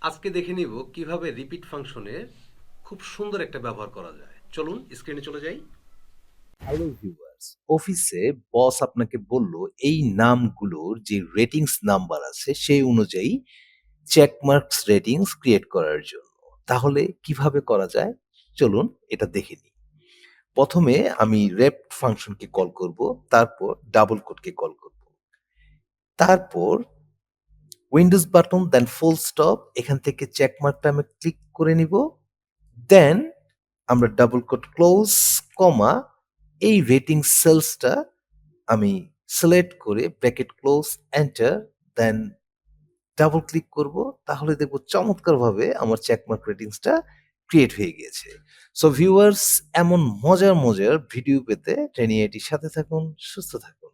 আজকে দেখে নিব কিভাবে রিপিট ফাংশনের খুব সুন্দর একটা ব্যবহার করা যায়। চলুন স্ক্রিনে চলে যাই। হ্যালো ভিউয়ার্স, অফিসে বস আপনাকে বলল এই নামগুলোর যে রেটিংস নাম্বার আছে সেই অনুযায়ী চেকমার্কস রেটিংস ক্রিয়েট করার জন্য। তাহলে কিভাবে করা যায়, চলুন এটা দেখে নিই। প্রথমে আমি রেপ ফাংশনকে কল করব, তারপর ডাবল কোটকে কল করব, তারপর উইন্ডোজ বাটন, দেন ফুল স্টপ। এখান থেকে চেকমার্কটা আমি ক্লিক করে নিব, দেন আমরা ডাবল কোট ক্লোজ, কমা, এই রেটিং সেলসটা আমি সিলেক্ট করে ব্র্যাকেট ক্লোজ, এন্টার, দেন ডাবল ক্লিক করব। তাহলে দেখব চমৎকারভাবে আমার চেকমার্ক রেটিংসটা ক্রিয়েট হয়ে গিয়েছে। সো ভিউয়ার্স, এমন মজার মজার ভিডিও পেতে ট্রেনিয়াটির সাথে থাকুন, সুস্থ থাকুন।